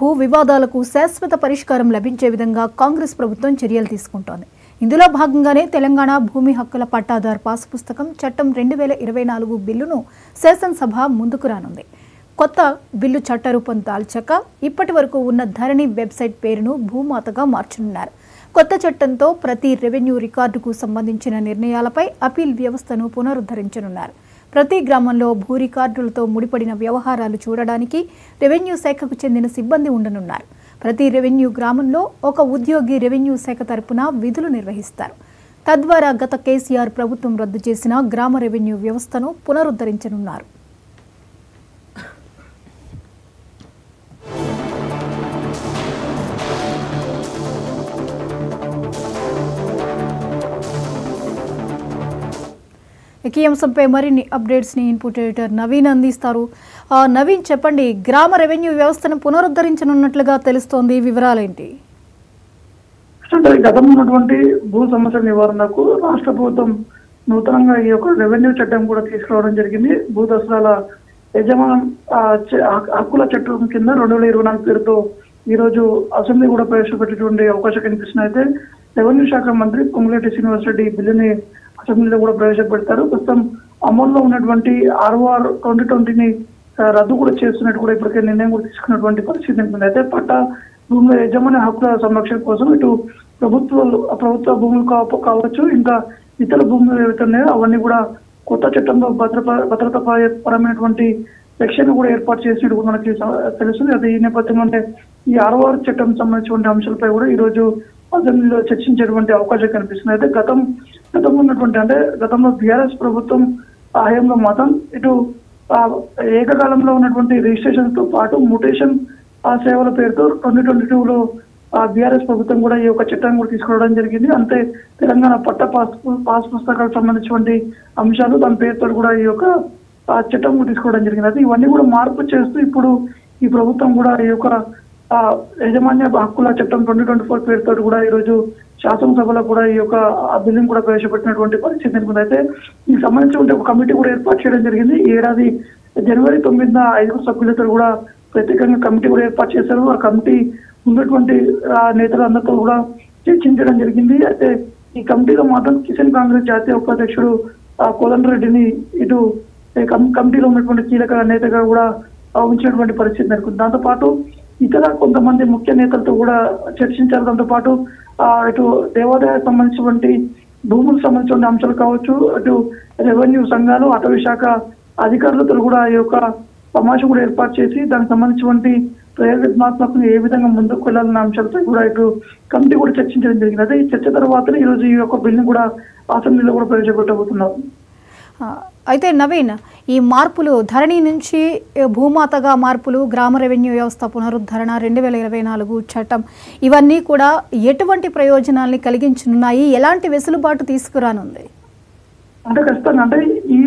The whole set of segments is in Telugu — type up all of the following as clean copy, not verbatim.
భూ వివాదాలకు శాశ్వత పరిష్కారం లభించే విధంగా కాంగ్రెస్ ప్రభుత్వం చర్యలు తీసుకుంటోంది. ఇందులో భాగంగానే తెలంగాణ భూమి హక్కుల పట్టాదారు పాస్ పుస్తకం చట్టం 2024 బిల్లును శాసనసభ ముందుకు రానుంది. కొత్త బిల్లు చట్టరూపం దాల్చాక ఇప్పటి వరకు ఉన్న ధరణి వెబ్సైట్ పేరును భూమాతగా మార్చనున్నారు. కొత్త చట్టంతో ప్రతి రెవెన్యూ రికార్డుకు సంబంధించిన నిర్ణయాలపై అపీల్ వ్యవస్థను పునరుద్ధరించనున్నారు. ప్రతి గ్రామంలో భూ రికార్డులతో ముడిపడిన వ్యవహారాలు చూడడానికి రెవెన్యూ శాఖకు చెందిన సిబ్బంది ఉండనున్నారు. ప్రతి రెవెన్యూ గ్రామంలో ఒక ఉద్యోగి రెవెన్యూ శాఖ తరపున విధులు నిర్వహిస్తారు. తద్వారా గత కేసీఆర్ ప్రభుత్వం రద్దు చేసిన గ్రామ రెవెన్యూ వ్యవస్థను పునరుద్ధరించనున్నారు. ఈ అంశంపై మరిన్ని అప్డేట్స్ని ఇన్పుట్ ఎడిటర్ నవీన్ అందిస్తారు. నవీన్, చెప్పండి, గ్రామ రెవెన్యూ వ్యవస్థను పునరుద్ధరించనున్నట్లుగా తెలుస్తోంది, వివరాలేంటి? గతంలో ఉన్నటువంటి భూ సమస్యల నివారణకు రాష్ట్ర ప్రభుత్వం నూతనంగా ఈ యొక్క రెవెన్యూ చట్టం కూడా తీసుకురావడం జరిగింది. భూ దసరాల యజమానం హక్కుల చట్టం కింద 2024 పేరుతో ఈ రోజు అసెంబ్లీ కూడా ప్రవేశపెట్టేటువంటి అవకాశం కనిపిస్తుంది. అయితే రెవెన్యూ శాఖ మంత్రి పొంగులేటి శ్రీనివాసరెడ్డి ఈ బిల్లుని అసెంబ్లీలో కూడా ప్రవేశపెడతారు. ప్రస్తుతం అమల్లో ఉన్నటువంటి ROR 2020ని రద్దు కూడా చేస్తున్నట్టు కూడా ఇప్పటికే నిర్ణయం కూడా తీసుకున్నటువంటి పరిస్థితి ఉంటుంది. అయితే పట్టా భూముల యజమాని హక్కుల సంరక్షణ కోసం ఇటు ప్రభుత్వ భూములు కావచ్చు, ఇంకా ఇతర భూములు ఏవైతే ఉన్నాయో అవన్నీ కూడా కొత్త చట్టంలో భద్రతాపరమైనటువంటి సెక్షన్ కూడా ఏర్పాటు చేసినట్టు కూడా మనకి తెలుస్తుంది. అది ఈ నేపథ్యంలో అంటే ఈ ROR చట్టం సంబంధించిన అంశాలపై కూడా ఈ రోజు అసెంబ్లీలో చర్చించేటువంటి అవకాశం కనిపిస్తుంది. అయితే గతంలో ఉన్నటువంటి అంటే గతంలో బీఆర్ఎస్ ప్రభుత్వం హయాంలో మాత్రం ఇటు ఏకకాలంలో ఉన్నటువంటి రిజిస్ట్రేషన్ తో పాటు మ్యూటేషన్ సేవల పేరుతో 2022లో బీఆర్ఎస్ ప్రభుత్వం కూడా ఈ యొక్క చట్టాన్ని కూడా తీసుకురావడం జరిగింది. అంతే తెలంగాణ పాస్ పుస్తకాలకు సంబంధించినటువంటి అంశాలు దాని పేరుతో కూడా ఈ యొక్క చట్టం కూడా తీసుకోవడం జరిగింది. అయితే ఇవన్నీ కూడా మార్పు చేస్తూ ఇప్పుడు ఈ ప్రభుత్వం కూడా ఈ యొక్క యాజమాన్య హక్కుల చట్టం 2024 పేరుతో కూడా ఈ రోజు శాసనసభలో కూడా ఈ యొక్క బిల్లును కూడా ప్రవేశపెట్టినటువంటి పరిస్థితి ఉంటుంది. అయితే దీనికి సంబంధించి ఒక కమిటీ కూడా ఏర్పాటు చేయడం జరిగింది. ఈ ఏడాది జనవరి 9న 5 సభ్యులతో కూడా ప్రత్యేకంగా కమిటీ కూడా ఏర్పాటు చేశారు. ఆ కమిటీ ఉన్నటువంటి నేతలందరితో కూడా చర్చించడం జరిగింది. అయితే ఈ కమిటీలో మాత్రం కిసాన్ కాంగ్రెస్ జాతీయ ఉపాధ్యక్షుడు కోదండరెడ్డిని ఇటు కమిటీలో ఉన్నటువంటి కీలక నేతగా కూడా ఉంచినటువంటి పరిస్థితి నెలకొంది. దాంతోపాటు ఇతర కొంతమంది ముఖ్య నేతలతో కూడా చర్చించారు. దాంతోపాటు ఇటు దేవాదాయ సంబంధించినటువంటి భూములకు సంబంధించిన అంశాలు కావచ్చు, అటు రెవెన్యూ సంఘాలు, అటవీ శాఖ అధికారులతో కూడా ఈ యొక్క సమావేశం కూడా ఏర్పాటు చేసి దానికి సంబంధించినటువంటి ప్రయోగాత్మకంగా ఏ విధంగా ముందుకు వెళ్లాలన్న అంశాలపై కూడా ఇటు కమిటీ కూడా చర్చించడం జరిగింది. అదే ఈ చర్చ తర్వాతనే ఈ రోజు ఈ యొక్క బిల్లును కూడా అసెంబ్లీలో కూడా ప్రవేశపెట్టబోతున్నారు. అయితే నవీన్, ఈ మార్పులు ధరణి నుంచి భూమాతగా మార్పులు, గ్రామ రెవెన్యూ వ్యవస్థ పునరుద్ధరణ, 2024 చట్టం, ఇవన్నీ కూడా ఎటువంటి ప్రయోజనాల్ని కలిగించనున్నాయి? ఎలాంటి వెసులుబాటు తీసుకురానుంది? అంటే ఖచ్చితంగా అంటే ఈ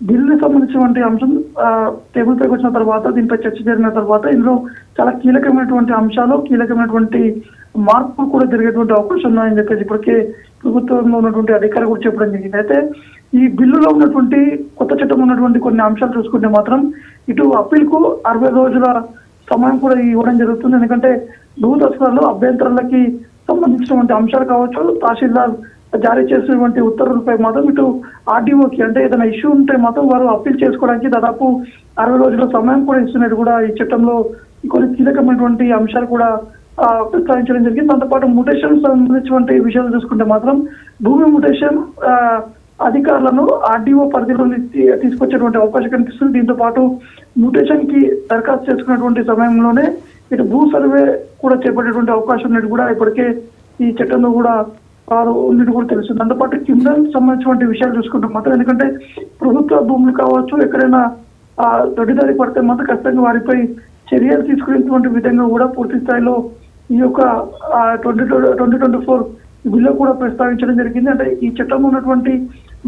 బిల్లుకి సంబంధించినటువంటి అంశం టేబుల్ పైకి వచ్చిన తర్వాత, దీనిపై చర్చ జరిగిన తర్వాత ఇందులో చాలా కీలకమైనటువంటి అంశాలు, కీలకమైనటువంటి మార్పులు కూడా జరిగేటువంటి అవకాశం ఉన్నాయని చెప్పేసి ఇప్పటికే ప్రభుత్వంలో ఉన్నటువంటి అధికారులు కూడా చెప్పడం జరిగింది. అయితే ఈ బిల్లులో ఉన్నటువంటి కొత్త చట్టం ఉన్నటువంటి కొన్ని అంశాలు చూసుకుంటే మాత్రం ఇటు అప్పీల్ కు 60 రోజుల సమయం కూడా ఇవ్వడం జరుగుతుంది. ఎందుకంటే భూ దసరాలో అభ్యంతరాలకి సంబంధించినటువంటి అంశాలు కావచ్చు, తహసీల్దార్ జారీ చేసినటువంటి ఉత్తర్వులపై మాత్రం ఇటు RDOకి అంటే ఏదైనా ఇష్యూ ఉంటే మాత్రం వారు అప్పీల్ చేసుకోవడానికి దాదాపు 60 రోజుల సమయం కూడా ఇస్తున్నట్టు కూడా ఈ చట్టంలో కొన్ని కీలకమైనటువంటి అంశాలు కూడా ప్రస్తావించడం జరిగింది. దాంతోపాటు మ్యూటేషన్ సంబంధించినటువంటి విషయాలు చూసుకుంటే మాత్రం భూమి మ్యూటేషన్ అధికారులను RDO పరిధిలో తీసుకొచ్చేటువంటి అవకాశం కనిపిస్తుంది. దీంతో పాటు మ్యూటేషన్ కి దరఖాస్తు చేసుకున్నటువంటి సమయంలోనే ఇటు భూ సర్వే కూడా చేపట్టేటువంటి అవకాశం ఉన్నట్టు కూడా ఇప్పటికే ఈ చట్టంలో కూడా వారు ఉన్నట్టు కూడా తెలుస్తుంది. దాంతోపాటు కింద సంబంధించినటువంటి విషయాలు చూసుకుంటే మాత్రం ఎందుకంటే ప్రభుత్వ భూములు కావచ్చు, ఎక్కడైనా దొడ్డిదారి పడితే మాత్రం ఖచ్చితంగా వారిపై చర్యలు తీసుకునేటువంటి విధంగా కూడా పూర్తి స్థాయిలో ఈ యొక్క 2024 బిల్లు కూడా ప్రస్తావించడం జరిగింది. అంటే ఈ చట్టంలో ఉన్నటువంటి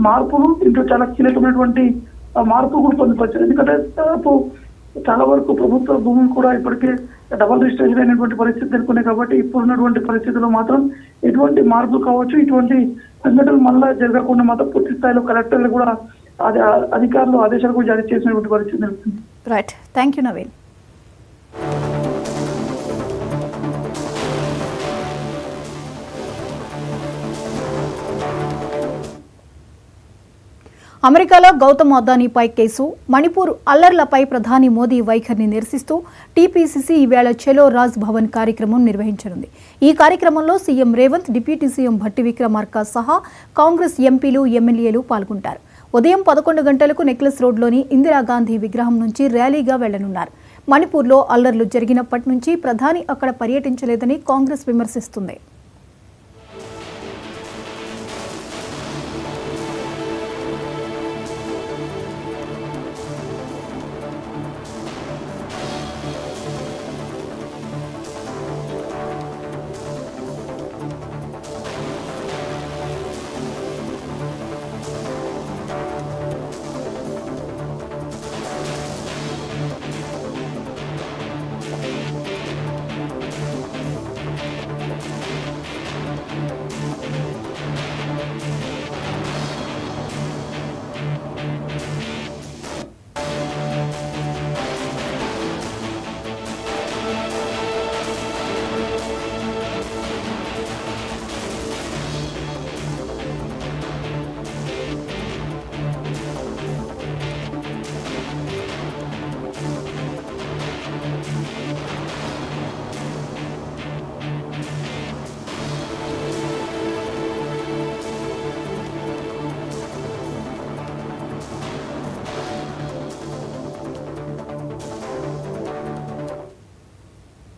మార్పులు ఇంట్లో చాలా కీలకమైనటువంటి మార్పు కూడా పొందుపరిచారు. ఎందుకంటే దాదాపు చాలా వరకు ప్రభుత్వ భూములు కూడా ఇప్పటికే డబల్ రిజిస్ట్రేషన్ అయినటువంటి పరిస్థితి నెలకొన్నాయి. కాబట్టి ఇప్పుడున్నటువంటి పరిస్థితుల్లో మాత్రం ఎటువంటి మార్పులు కావచ్చు, ఇటువంటి సంఘటనలు మళ్ళా జరగకుండా మాత్రం పూర్తి స్థాయిలో కలెక్టర్లు కూడా అధికారులు ఆదేశాలు కూడా జారీ చేసినటువంటి పరిస్థితి నెలకొంది. Right, thank you Naveen. అమెరికాలో గౌతమ్ అదానీపై కేసు, మణిపూర్ అల్లర్లపై ప్రధాని మోదీ వైఖరిని నిరసిస్తూ టీపీసీసీ ఈవేళ చలో రాజ్ భవన్ కార్యక్రమం నిర్వహించనుంది. ఈ కార్యక్రమంలో CM Revanth, deputy CM Bhatti Vikramarka సహా కాంగ్రెస్ ఎంపీలు, ఎమ్మెల్యేలు పాల్గొంటారు. ఉదయం 11 గంటలకు నెక్లెస్ రోడ్లోని ఇందిరాగాంధీ విగ్రహం నుంచి ర్యాలీగా వెళ్లనున్నారు. మణిపూర్లో అల్లర్లు జరిగినప్పటి నుంచి ప్రధాని అక్కడ పర్యటించలేదని కాంగ్రెస్ విమర్శిస్తుంది.